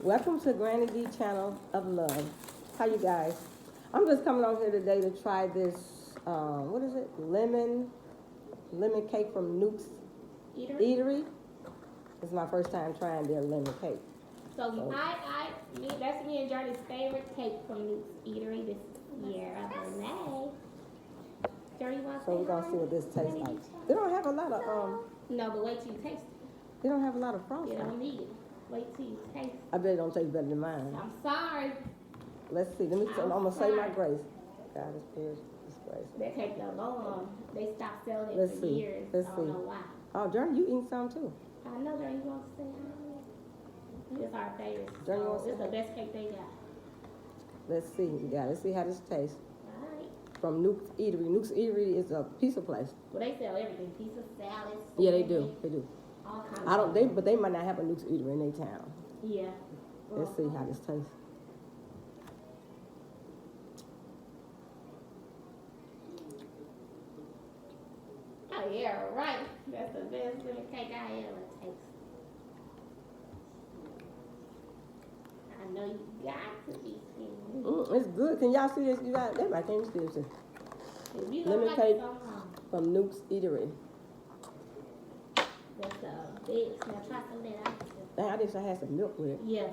Welcome to Granny D Channel of Love. How you guys? I'm just coming on here today to try this, what is it? Lemon cake from Newk's Eatery. This is my first time trying their lemon cake. So that's me and Journey's favorite cake from Newk's Eatery this year of May. Journey wants So we're gonna see what this tastes like. They don't have a lot of No, but wait till you taste it. They don't have a lot of frosting. You don't need it. Wait till you taste it. I bet it don't taste better than mine. I'm sorry. Let's see. I'm gonna say my grace. God is good. It's grace. That cake don't go on. They stopped selling it Let's for see. years. Let's I don't see. know why. Oh, Journey, you eating some too? I know Journey wants to say hi. It's our favorite. Journey wants to It's say the best cake they got. Let's see. Yeah, let's see how this tastes. Alright. From Newk's Eatery. Newk's Eatery is a pizza place. Well, they sell everything. Pizza, salads. Yeah, they do. They do. All kinds But they might not have a Newk's Eatery in their town. Yeah. Let's see how this tastes. Oh, yeah, right. That's the best lemon cake I ever tasted. I know you got to be skinny. It's good. Can y'all see this? You got that might can't still see. If you don't Lemon like cake it somehow, from Newk's Eatery. that's a big. Now try some of that. Dang, I wish I had some milk with it. Yeah.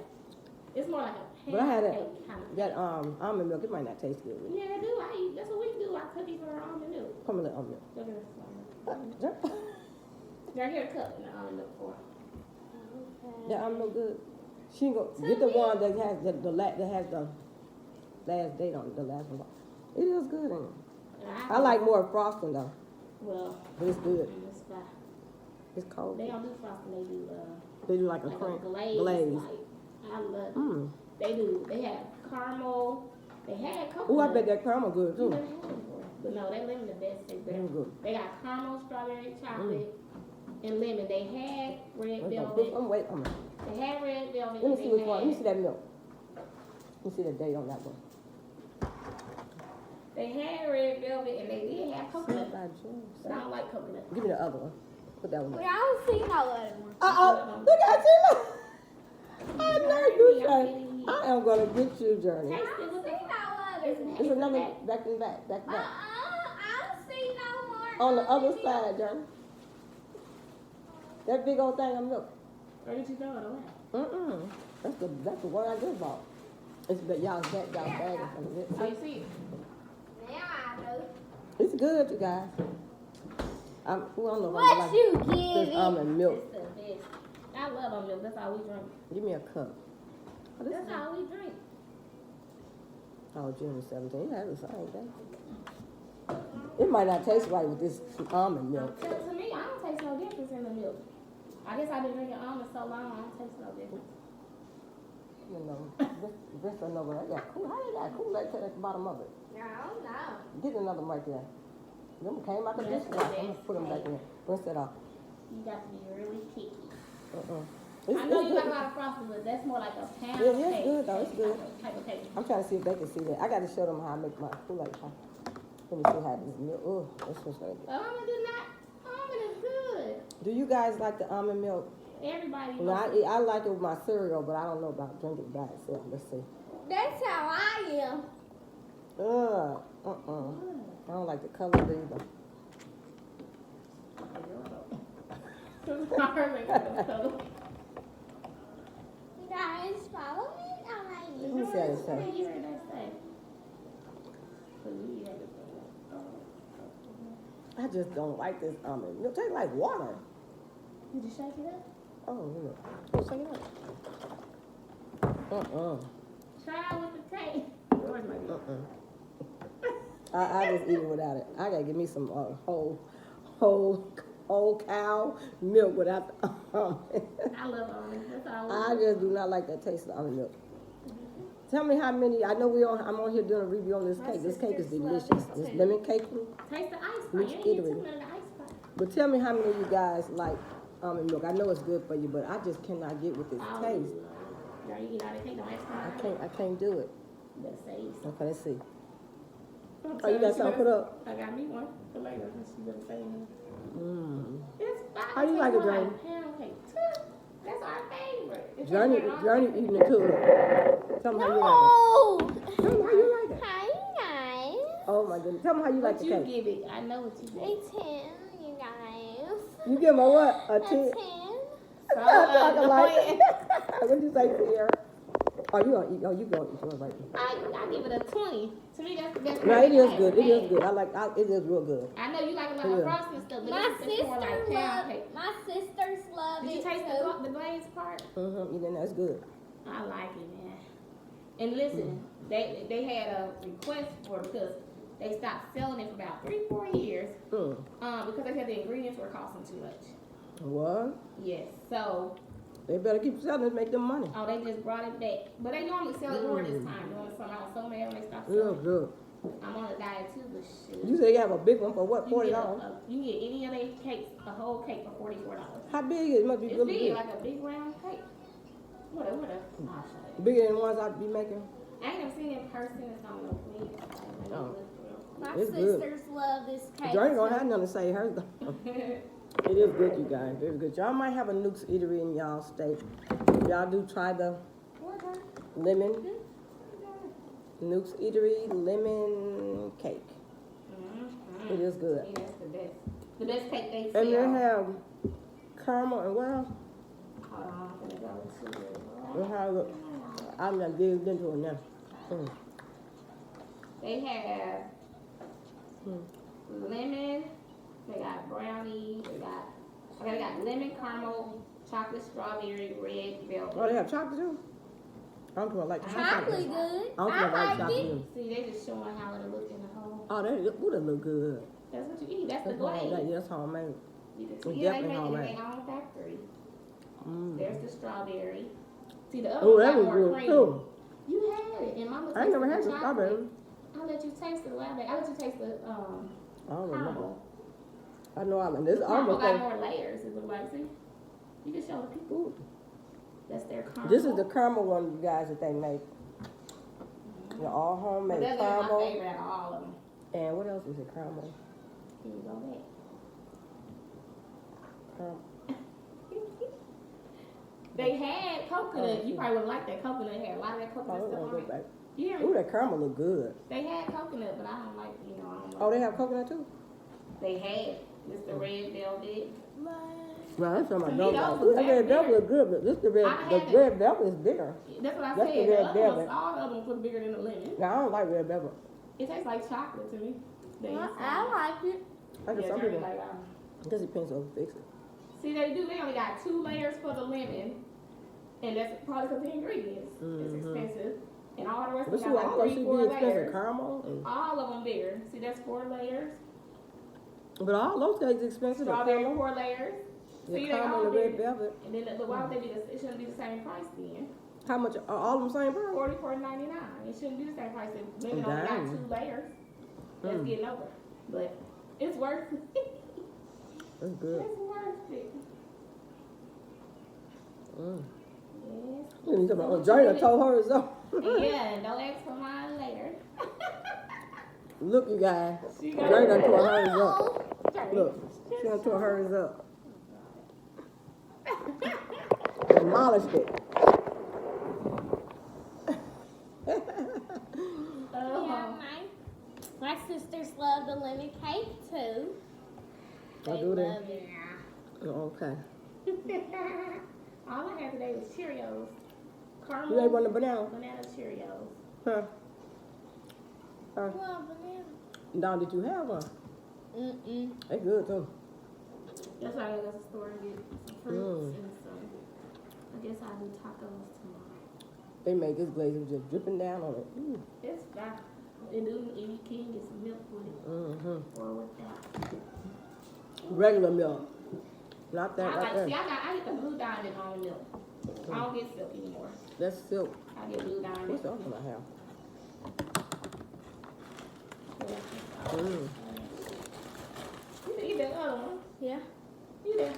It's more like a But I had pancake kind of. that almond milk. It might not taste good with it. Yeah, I do. I eat. That's what we do. I cook these for almond milk. Come a little almond Look at this one. milk. They're here cooking the almond milk for. That almond milk good. She can go get the one that has that has the last date on it, the last one. It is good. Ain't it? I like more frosting though. Well, But it's good. it's fine. It's cold. They don't do frosting. They do like a like cream a glaze. glaze. Like, I love it. Mm. They do. They have caramel. They had coconut. Oh, I bet that caramel good You too. never had it before. But no, they lemon the best. Very good. They got caramel, strawberry, chocolate, and lemon. They had red velvet. I'm wait. They had red velvet. Let me and see they which one. Let me had- see that milk. Let me see the date on that one. They had red velvet and they did have coconut. By June. But I don't like coconut. Give me the other one. Put that one. I don't see no other one. Look at you. I know you, Journey. I am gonna get you, Journey. Taste it with See the no other one. It's another back to back. I don't see no more. On the other side, Journey. That big old thing of milk. Where did you throw it away? That's the one I just bought. It's the y'all bag from it. So you see it. Now I know. It's good, you guys. I don't know if What I you like give this it? almond milk. It's the best. I love almond milk. That's all we drink. Give me a cup. Oh, this That's is, all we drink. oh, June 17th. Yeah, it's the same thing. It might not taste right with this almond milk. To me, I don't taste no difference in the milk. I guess I've been drinking almonds so long, I don't taste no difference. You know, this another one. Yeah, cool. How they got Kool-Aid at the bottom of it? No, no. Get another one right there. Them came out the dishwasher. I'm gonna put them back in. Rinse it off. You got to be really picky. It's, I know it's you got a good. lot of frosting, but that's more like a pound Yeah, it's cake. good though. It's good. Type of cake. I'm trying to see if they can see that. I got to show them how I make my Kool-Aid. Let me see how this milk. Oh, that's what's gonna be. Almond is good. Do you guys like the almond milk? Everybody No, loves I like it with my cereal, but I don't know about drinking it by itself. Let's see. That's how I am. I don't like the color either. You guys follow me on my Let me see how this tastes. I just don't like this almond milk. It tastes like water. Did you shake it up? Oh, look. Oh, shake it up. Try it with the cake. Yours might be. I just eat it without it. I gotta give me some whole cow milk without the almond. I love almonds. That's all I just do not like that taste of almond milk. Tell me how many. I know I'm on here doing a review on this cake. This cake is delicious. This lemon cake. Taste the ice cream. Newk's You ain't get Eatery. too much of the ice cream. But tell me how many of you guys like almond milk. I know it's good for you, but I just cannot get with this taste. Girl, you eat all the cake, no ice cream. I can't do it. That's safe. Okay, let's see. Oh, you got something put up? I got me one for later. She gonna say Mmm. it's fine. How you like it, Johnny? Pound cake. That's our favorite. It's Journey eating it too. Tell me how you like No. it. Tell me how you like it. Hi, guys. Oh my goodness. Tell me how you like What the you cake. give it? I know what you A give. 10, you guys. You give them a what? A A 10? 10. So, Talking like annoying. What'd you say, Sierra? Oh, you gonna eat? Oh, you gonna eat yours right now. I give it a 20. To me, that's the best. No, it cake is I good. ever It is had. good. It is real good. I know you like a lot Yeah. of frosting and stuff, but My this is more like sister pound love. cake. My sisters love Did you it taste too. the glaze part? You know that's good. I like it, man. And listen, they had a request for it because they stopped selling it for about 3-4 years. Because they said the ingredients were costing too much. What? Yes. So, They better keep selling it, make them money. they just brought it back. But they normally sell it more this time. During the summer, I was so mad when they stopped Real selling it. good. I'm on a diet too, but shit. You say you have a big one for what? You $40. can get any of their cakes, a whole cake for $44. How big is it? Must be It's really big, big. like a big round cake. What a. I'll show you. Bigger than the ones I'd be making. I ain't never seen it in person. It's on no plate. Oh. My It's good. sisters love this cake. Journey don't too. have nothing to say. Hers. It is good, you guys. Very good. Y'all might have a Newk's Eatery in y'all state. Y'all do try the lemon. Newk's Eatery lemon cake. It is good. Yeah, that's the best. The best cake they sell. And they have caramel and what else? Hold on, I'm gonna go to it. They have, I'm not digged into it now. They have lemon. They got brownie. They got lemon caramel, chocolate strawberry, red velvet. Oh, they have chocolate too? I don't like chocolate. Chocolate good. I don't I like like chocolate. it. See, they just showing how it'll look in the whole. Oh, that look good. That's what you eat. That's the That's glaze. that's homemade. You can It's see they definitely make it in homemade. their own factory. Mm. There's the strawberry. See, the other Oh, one that got was more good cream. too. You had it, and Mama I ain't never tasted had the the strawberry. chocolate. I'll let you taste it. I'll let you taste the I don't remember. caramel. I know I'm in this Caramel almost got like, more layers. It look like. See, you can show the people. ooh. That's their caramel. This is the caramel one, you guys, that they make. They're all But homemade that's my caramel. favorite out of all of them. And what else is it? Caramel. Here you go back. Caramel. They had coconut. You probably wouldn't like that coconut. It had a lot of that Oh, coconut we're stuff gonna on go it. back. You hear Ooh, me? that caramel look good. They had coconut, but I don't like. I don't like. Oh, they have coconut too? They had. This the red velvet. Well, that's from my To me, dog. those Ooh, was that red bigger. velvet look good, but this the I had it. red velvet is bigger. That's what I That's said. the red The other ones, velvet. all the other ones look bigger than the lemon. Now, I don't like red velvet. It tastes like chocolate to me. The inside. I like it. I guess Yeah, some Jeremy people, like, because it depends on who fix it. see, they do. They only got 2 layers for the lemon, and that's probably because the ingredients. It's expensive, and all the rest But of see, them got all like those 3, should 4 be expensive. layers. Caramel. And, All of them bigger. See, that's 4 layers. but all those things expensive. The Strawberry, caramel, 4 layers. the See, they caramel all and the red bigger. velvet. And then, but why would they be? It shouldn't be the same price then. How much are all of them same price? $44.99. It shouldn't be the same price. If lemon only got Dang. 2 layers. That's getting over. But it's worth it. That's good. It's worth it. Mm. Yes. You talking about, Journey told her so. Yeah, and don't ask for mine later. Look, you guys. She got Journey done it. tore hers up. Sorry. Look, she done tore hers up. Demolished it. Yeah, my sisters love the lemon cake too. I They do that. love it. Oh, okay. All I had today was Cheerios. Caramel. You ate one of the banana? Banana Cheerios. Huh? Well, banana. Don, did you have one? Mm-mm. They good too. That's why I go to the store and get some fruits and some. I guess I'll do tacos tomorrow. They made this glaze, it was just dripping down on it. It's fine. And then you can get some milk with it. Mm-hmm. Or without. Regular milk. Not that right I there. get the blue diamond on milk. I don't get silk anymore. That's silk. I get blue diamond. What's the other one I have? You can eat that other one. Yeah. Eat that.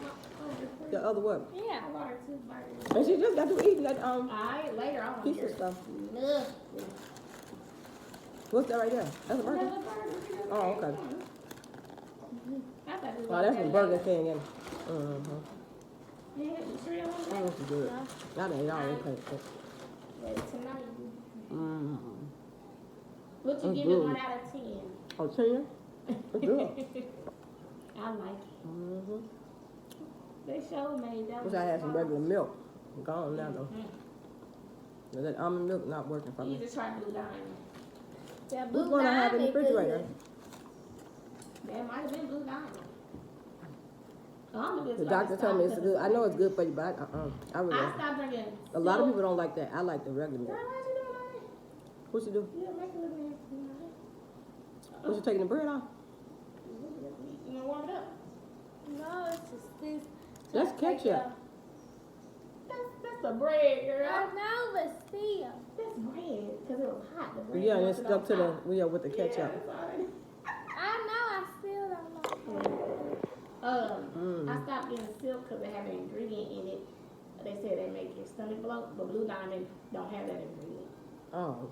The other one. Yeah. I bought her 2 burgers. And she just got to eating that Alright, later on piece here. of stuff. Ugh. What's that right there? That's a burger? Another burger. Oh, okay. I thought it was Oh, that's from like that. Burger King. And, mm-hmm. 'Cause I know Later. Burger King Yeah, you sure you want That that? was good. No. I ate all the cake. Ready tonight. Mm. What you It's give good. it 1 out of 10? Oh, 10? It's good. I like it. Mm-hmm. They showed me that. Wish I had some regular milk. Gone now though. That almond milk not working for You me. just try Blue Diamond. Yeah, Which Blue one I have in the Diamond refrigerator? That might have been Blue Diamond. I'm The doctor told me it's good. I know it's good for you, but I really. I stopped drinking. A lot of people don't like that. I like the regular Girl, milk. what you doing like that? What you do? You don't make it look nasty. What you taking the bread off? You wanna warm it up? No, it's just this. That's ketchup. That's the bread, girl. I know, but still. That's bread, because it was hot. The bread Yeah, and was it's stuck to the hot. with the ketchup. Yeah, it's already- I know, I still don't know. I stopped getting silk because they have an ingredient in it. They said they make your stomach bloat, but Blue Diamond don't have that ingredient. Oh,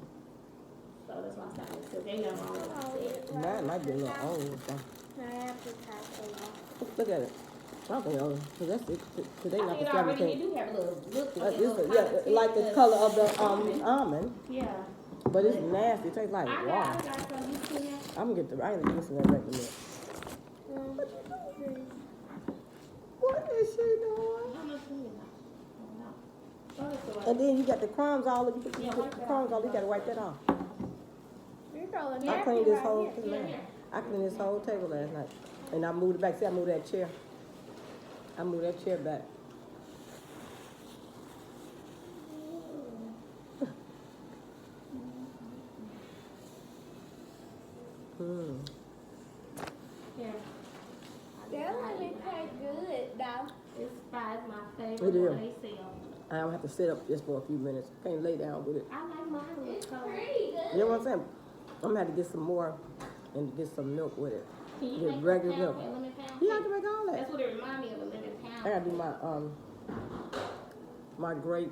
So that's why I stopped getting silk. Ain't nothing wrong with it. mine might be a little old. So. I have to type a lot. Look at it. I don't think old. Cause that's it. Today I not mean, the already 17th. you do have a little look. Yeah, like the color of the almond, Yeah. but it's nasty. It tastes like I wow. got some used to that. I'm gonna get the. I ain't gonna get some of that regular milk. What is she doing? How much do you like? And then you got the crumbs all. You put Yeah, the wipe that crumbs off. all. You gotta wipe that off. You're throwing I napkin cleaned this right whole here. Yeah. I cleaned this whole table last night, and I moved it back. See, I moved that chair. I moved that chair back. Yeah. That lemon cake good, though. It's fried my It favorite is. one they sell. I don't have to sit up just for a few minutes. Can't lay down with it. I like mine with It's color. pretty good. You know what I'm saying? I'm gonna have to get some more and get some milk with it. Can you With make regular a milk. pound, a lemon pound? You have to make all that. That's what it reminds me of, a lemon pound. I gotta do my grape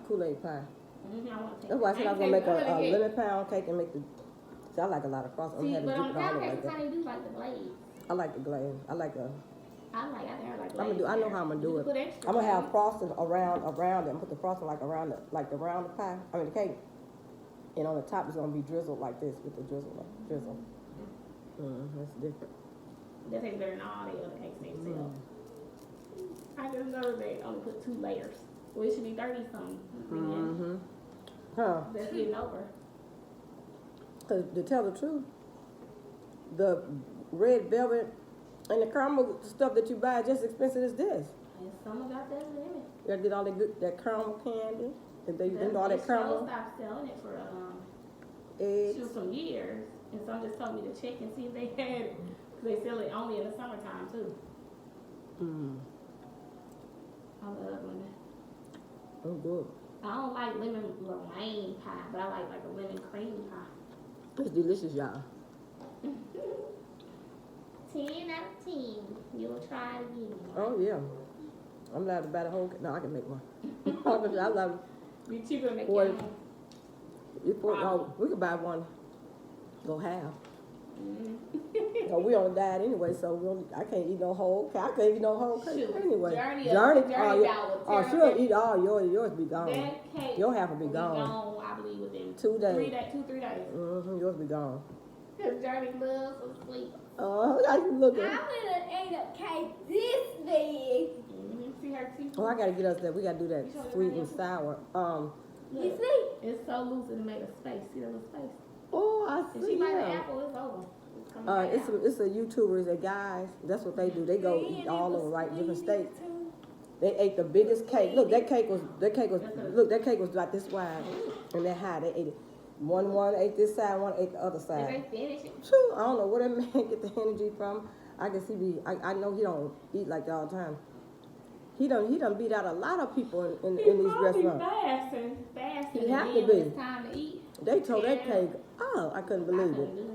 Kool-Aid pie. I want to take That's why I said I was gonna make a lemon. lemon pound cake and make the. See, I like a lot of frosting. I'm See, gonna but have on to dip it all pound in cakes, like how that. they do like the glaze. I like the glaze. I like a. I like glaze. I'm gonna do. I know how I'm gonna do You it. can put extra I'm gonna have glaze. frosting around it and put the frosting like around the pie. I mean the cake. And on the top it's gonna be drizzled like this with the drizzle. That's different. That tastes better than all the other cakes they sell. I just know they only put 2 layers. Well, it should be 30 something. Huh? That's getting over. Cause to tell the truth, the red velvet and the caramel stuff that you buy is just as expensive as this. And some got that limit. You gotta get all that caramel candy, and they do all that caramel Stopped selling it for eggs. some years, and some just told me to check and see if they had it. 'Cause they sell it only in the summertime too. I love lemon. Oh, good. I don't like lemon meringue pie, but I like a lemon cream pie. It's delicious, y'all. 10 out of 10. You'll try it again. Oh yeah. I'm allowed to buy the whole. No, I can make one. I love it. Be cheaper to make Boy. your own. No, we could buy one. Go half. Mm-hmm. No, we on a diet anyway, so I can't eat no whole. I can't eat no whole cake Shoot. anyway. Journey oh, Bell oh, will she'll eat all yours be gone. That cake Your half will will be gone. I believe, within 2 days. 3 days. Yours be gone. Because Journey loves to sleep. Oh, I can look I at. would have ate a cake this big. See her teeth? Oh, I gotta get us that. We gotta do that sweet and sour. You see? It's so loose it made a space. See that little space? Oh, I If see. she bite an Yeah. apple, it's over. It's coming right It's out. a YouTubers, they guys. That's what they do. They go eat all over different states. They ate the biggest cake. Look, that cake was like this wide and that high. They ate it. One ate this side, one ate the other Did side. they finish it? Phew, I don't know where that man get the energy from. I guess I know he don't eat like that all the time. He done beat out a lot of people in these restaurants. Fasting. He have and to then be. when it's time to eat. They told that Yeah. cake, oh, I couldn't believe I it. couldn't do that.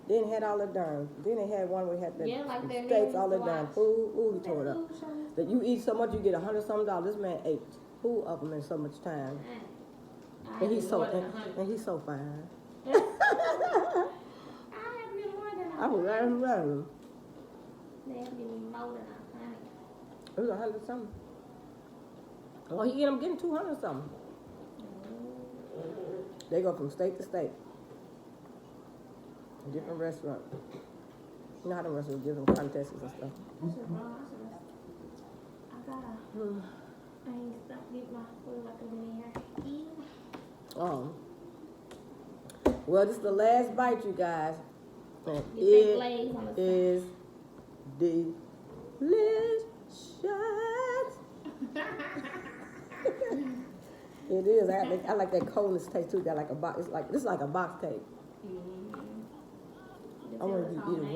Then had all the darn. Then they had one where they had the Yeah, like that steaks, man all the used to darn watch. food. Ooh, he That tore it up. food show. That you eat so much, you get $100-something. This man ate 2 of them in so much time, I and he's had so more than 100. and he's so fine. I have been more than I was 100. laughing. They have been more than 100. It was 100 something. Well, he get them getting 200 something. They go from state to state. Different restaurant. You know how the restaurants give them contests and stuff. I ain't stopped getting my food like I'm in here. Well, this is the last bite, you guys. And Get that it glaze on the is delicious. It is. I like that coldness taste too. Got like a box. It's like a box cake. Mm-hmm. I want you to eat it raw.